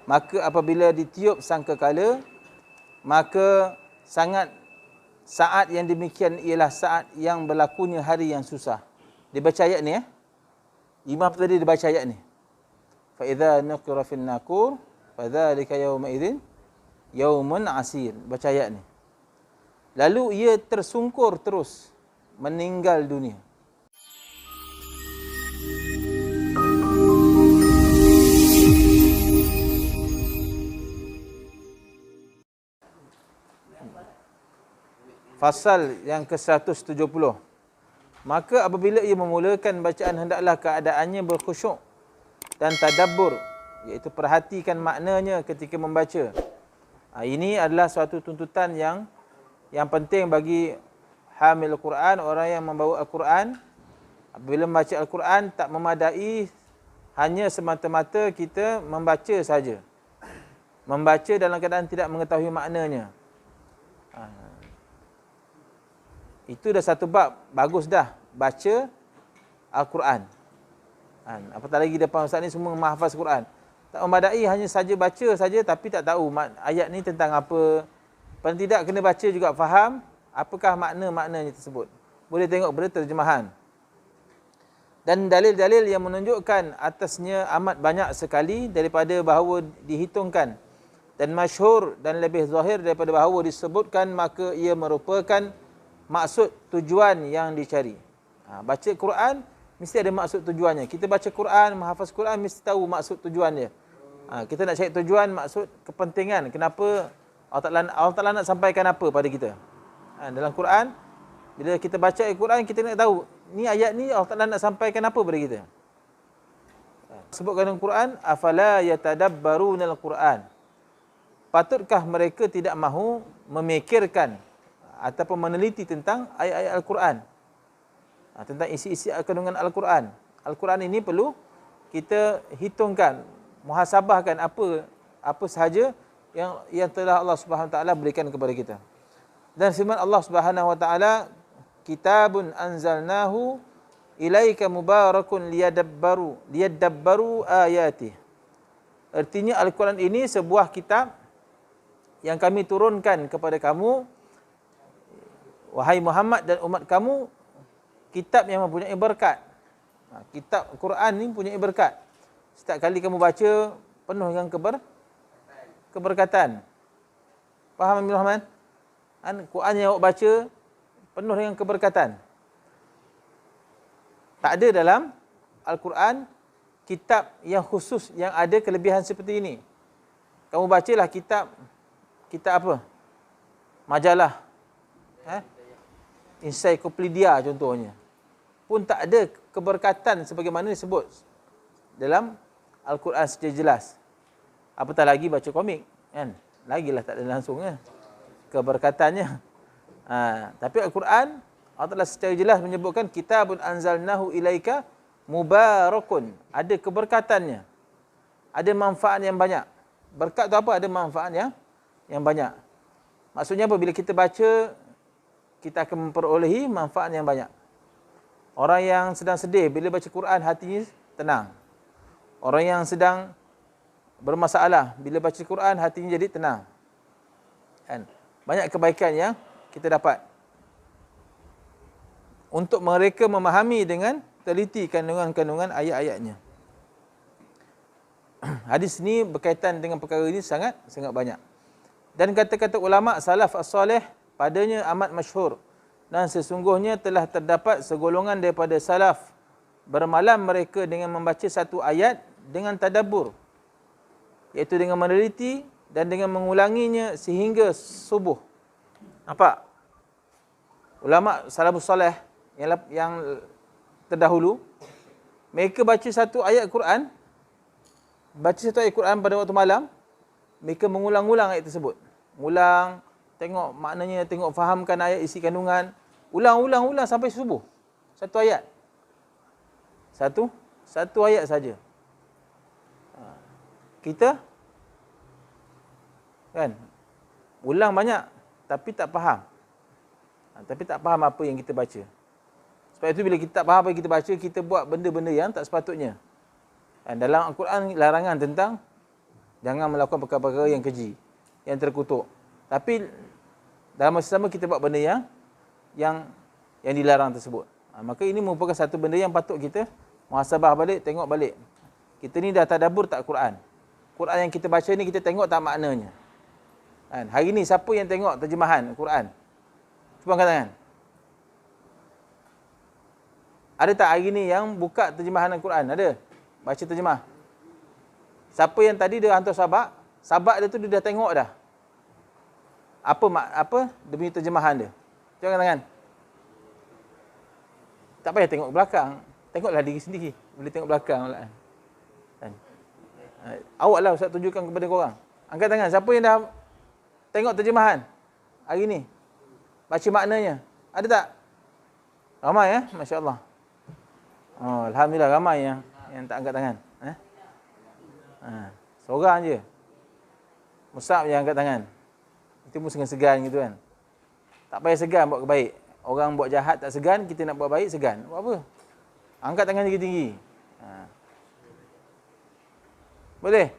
Maka apabila ditiup sangkakala, maka saat yang demikian ialah saat yang berlakunya hari yang susah. Dia baca ayat ni Imam tadi dia baca ayat ni. Fa idza nuqira fin naqur fadzalika yawma idzin yaumun asir. Baca ayat ni. Lalu ia tersungkur terus meninggal dunia. Fasal yang ke-170. Maka apabila ia memulakan bacaan, hendaklah keadaannya berkhusyuk dan tadabbur, iaitu perhatikan maknanya ketika membaca. Ini adalah suatu tuntutan yang penting bagi hamil Quran, orang yang membawa Al-Quran. Apabila membaca Al-Quran, tak memadai hanya semata-mata kita membaca saja. Membaca dalam keadaan tidak mengetahui maknanya. Itu dah satu bab, bagus dah baca Al-Quran. Apatah lagi depan ustaz ni semua menghafaz Quran. Tak memadai hanya saja baca saja tapi tak tahu ayat ni tentang apa. Paling tidak kena baca juga faham apakah makna-maknanya tersebut. Boleh tengok terjemahan. Dan dalil-dalil yang menunjukkan atasnya amat banyak sekali daripada bahawa dihitungkan. Dan masyhur dan lebih zahir daripada bahawa disebutkan, maka ia merupakan maksud tujuan yang dicari. Baca Quran mesti ada maksud tujuannya. Kita baca Quran, menghafaz Quran mesti tahu maksud tujuannya. Kita nak cari tujuan, maksud, kepentingan. Kenapa Allah Ta'ala nak sampaikan apa pada kita. Dalam Quran, bila kita baca Al-Quran, kita nak tahu ni ayat ni Allah Ta'ala nak sampaikan apa pada kita. Sebutkan dalam Quran, afala yatadabbarunal Quran. Patutkah mereka tidak mahu memikirkan ataupun meneliti tentang ayat-ayat Al-Quran, tentang isi-isi kandungan Al-Quran. Al-Quran ini perlu kita hitungkan, muhasabahkan apa sahaja yang telah Allah Subhanahu Wa Taala berikan kepada kita. Dan firman Allah Subhanahu Wa Taala, kitabun anzalnahu ilaika mubarakun liyadabbaru ayatih. Artinya Al-Quran ini sebuah kitab yang kami turunkan kepada kamu, wahai Muhammad dan umat kamu, kitab yang mempunyai berkat. Kitab Quran ni mempunyai berkat. Setiap kali kamu baca, penuh dengan keberkatan. Faham Amin Rahman? Quran yang awak baca, penuh dengan keberkatan. Tak ada dalam Al-Quran kitab yang khusus, yang ada kelebihan seperti ini. Kamu bacalah kitab apa? Majalah. Ensiklopedia contohnya. Pun tak ada keberkatan sebagaimana disebut dalam Al-Quran secara jelas. Apatah lagi baca komik, kan? Lagilah tak ada langsung keberkatannya. Tapi Al-Quran, Allah Ta'ala secara jelas menyebutkan kitabun anzalnahu ilaika mubarakun. Ada keberkatannya. Ada manfaat yang banyak. Berkat tu apa? Ada manfaat yang banyak. Maksudnya apa? Bila kita baca, kita akan memperolehi manfaat yang banyak. Orang yang sedang sedih, bila baca Quran, hatinya tenang. Orang yang sedang bermasalah, bila baca Quran, hatinya jadi tenang. Kan? Banyak kebaikan yang kita dapat. Untuk mereka memahami dengan teliti kandungan-kandungan ayat-ayatnya. Hadis ini berkaitan dengan perkara ini sangat banyak. Dan kata-kata ulama salaf as-salih padanya amat masyhur. Dan sesungguhnya telah terdapat segolongan daripada salaf bermalam mereka dengan membaca satu ayat dengan tadabbur, iaitu dengan meneliti dan dengan mengulanginya sehingga subuh. Nampak? Ulama salafus salih yang terdahulu, mereka baca satu ayat Quran, pada waktu malam, mereka mengulang-ulang ayat tersebut. Ulang, tengok maknanya, tengok fahamkan ayat isi kandungan. Ulang sampai subuh. Satu ayat. Satu ayat saja. Kita kan ulang banyak tapi tak faham. Tapi tak faham apa yang kita baca. Sebab itu bila kita tak faham apa yang kita baca, kita buat benda-benda yang tak sepatutnya. Dan dalam Al-Quran larangan tentang Jangan melakukan perkara-perkara yang keji, yang terkutuk. Tapi dalam masa sama kita buat benda yang dilarang tersebut. Maka ini merupakan satu benda yang patut kita muhasabah balik, tengok balik. Kita ni dah tadabbur tak Quran? Quran yang kita baca ni kita tengok tak maknanya? Kan? Hari ni siapa yang tengok terjemahan Quran? Cuba angkat tangan. Ada tak hari ni yang buka terjemahan Al-Quran? Ada? Baca terjemah. Siapa yang tadi dia hantar sabak dia tu dia dah tengok dah. Apa demi terjemahan dia? Cuba angkat tangan. Tak payah tengok belakang. Tengoklah diri sendiri. Boleh tengok belakang pula. Kan? Awaklah Ustaz tunjukkan kepada korang. Angkat tangan. Siapa yang dah tengok terjemahan hari ni? Baca maknanya. Ada tak? Ramai ya? Masya Allah. Oh, Alhamdulillah ramai yang tak angkat tangan. Seorang je. Musab je angkat tangan. Itu pun segan-segan gitu kan. Tak payah segan buat kebaik. Orang buat jahat tak segan, kita nak buat baik segan. Buat apa? Angkat tangan tinggi-tinggi. Boleh?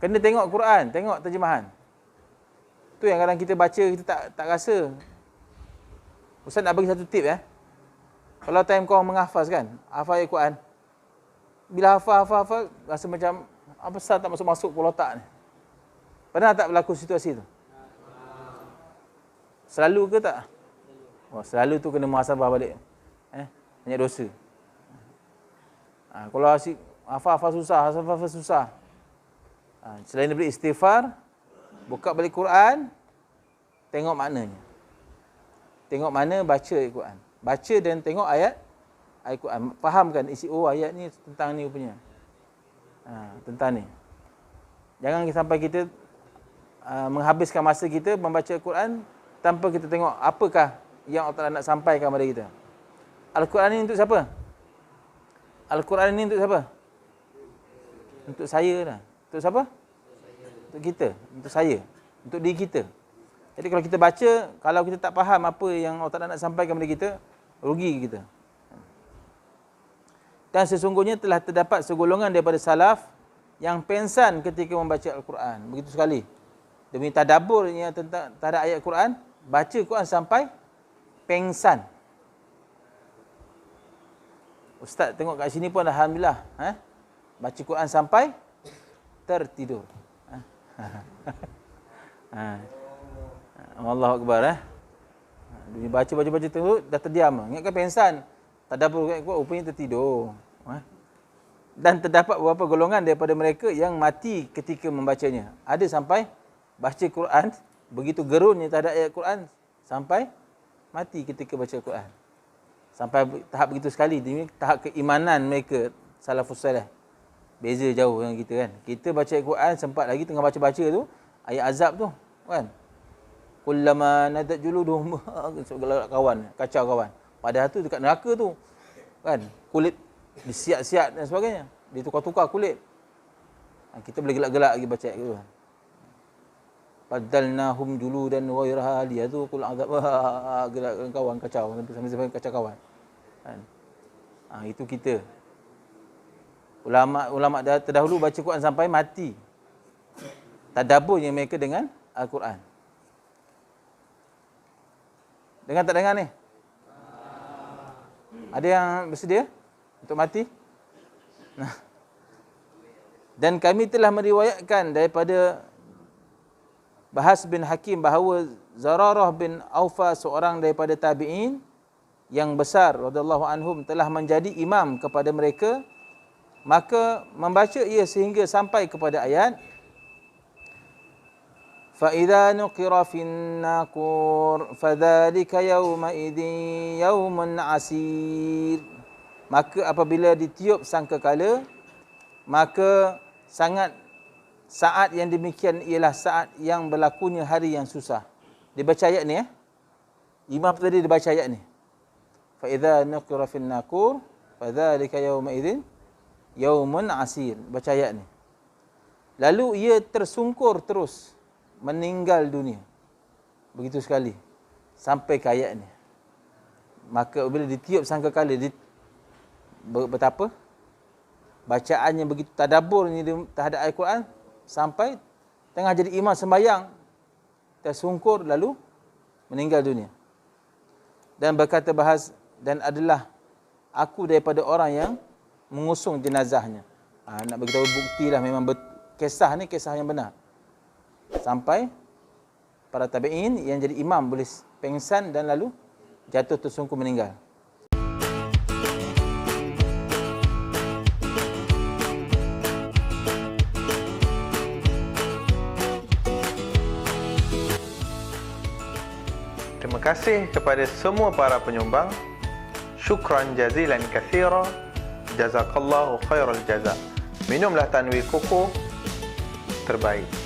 Kena tengok Quran, tengok terjemahan. Tu yang kadang kita baca, kita tak rasa. Ustaz nak bagi satu tip ya. Kalau time kau menghafaz kan, hafal ayat Quran. Bila hafal, rasa macam apa sah tak masuk-masuk kepala otak ni. Pernah tak berlaku situasi tu? Selalu ke tak? Oh, selalu tu kena muhasabah balik. Banyak dosa. Kalau asyik hafal susah. Selain daripada istighfar, buka balik Quran, tengok maknanya. Tengok mana, baca ayat Quran. Baca dan tengok ayat Quran. Fahamkan isi, ayat ni tentang ni punya. Tentang ni. Jangan sampai kita menghabiskan masa kita membaca Quran tanpa kita tengok apakah yang Allah Ta'ala nak sampaikan kepada kita. Al-Quran ini untuk siapa? Al-Quran ini untuk siapa? Untuk saya lah. Untuk siapa? Untuk kita. Untuk saya. Untuk diri kita. Jadi kalau kita baca, kalau kita tak faham apa yang Allah Ta'ala nak sampaikan kepada kita, rugi kita. Dan sesungguhnya telah terdapat segolongan daripada salaf yang pengsan ketika membaca Al-Quran. Begitu sekali. Demi tadaburnya tentang terhadap ayat Quran, baca Quran sampai pengsan. Ustaz tengok kat sini pun Alhamdulillah. Baca Quran sampai tertidur. Allahu Akbar. Dia baca tu dah terdiam. Ingatkan pengsan. Tadabbur kat Quran rupanya tertidur. Dan terdapat beberapa golongan daripada mereka yang mati ketika membacanya. Ada sampai baca Quran, begitu gerunnya terhadap ayat Quran sampai mati ketika baca Quran. Sampai tahap begitu sekali. Ini tahap keimanan mereka salafus salih. Beza jauh dengan kita kan. Kita baca Al-Quran sempat lagi tengah baca-baca tu ayat azab tu kan. Kullama nadat juluduhum kawan, kacau kawan. Padahal tu dekat neraka tu kan. Kulit disiap-siap dan sebagainya. Ditukar-tukar kulit. Kita boleh gelak-gelak lagi baca ayat tu kan. Badalnahum juludan ghairaha liyadhuqul azab. Gelak kawan kacau sampai kacau kawan. Kan. Itu kita. Ulama terdahulu baca Quran sampai mati. Tadabburnya mereka dengan Al-Quran. Dengar tak dengar ni? Ada yang bersedia untuk mati? Dan kami telah meriwayatkan daripada Bahas bin Hakim bahawa Zararah bin Aufa, seorang daripada tabi'in yang besar radhiyallahu anhum, telah menjadi imam kepada mereka. Maka membaca ia sehingga sampai kepada ayat fa idza nuqira fin naqur fadzalika yawma idzin yawmun asir. Maka apabila ditiup sangkakala, maka saat yang demikian ialah saat yang berlakunya hari yang susah. Dia baca ayat ni Imam tadi dia baca ayat ni. Fa idza nuqira fin naqur fadzalika yawma idzin yaumun asir. Baca ayat ni. Lalu ia tersungkur terus meninggal dunia. Begitu sekali sampai ke ayat ni. Maka bila ditiup sangkakala, betapa bacaannya begitu tadabburnya terhadap ayat Quran sampai tengah jadi imam sembahyang tersungkur lalu meninggal dunia. Dan berkata dan adalah aku daripada orang yang mengusung jenazahnya. Nak beritahu bukti lah memang kisah ni kisah yang benar. Sampai para tabi'in yang jadi imam boleh pengsan dan lalu jatuh tersungkur meninggal. Terima kasih kepada semua para penyumbang. Syukran jazilan katsira. Jazakallahu khairal jaza. Minumlah Tanwir Koko terbaik.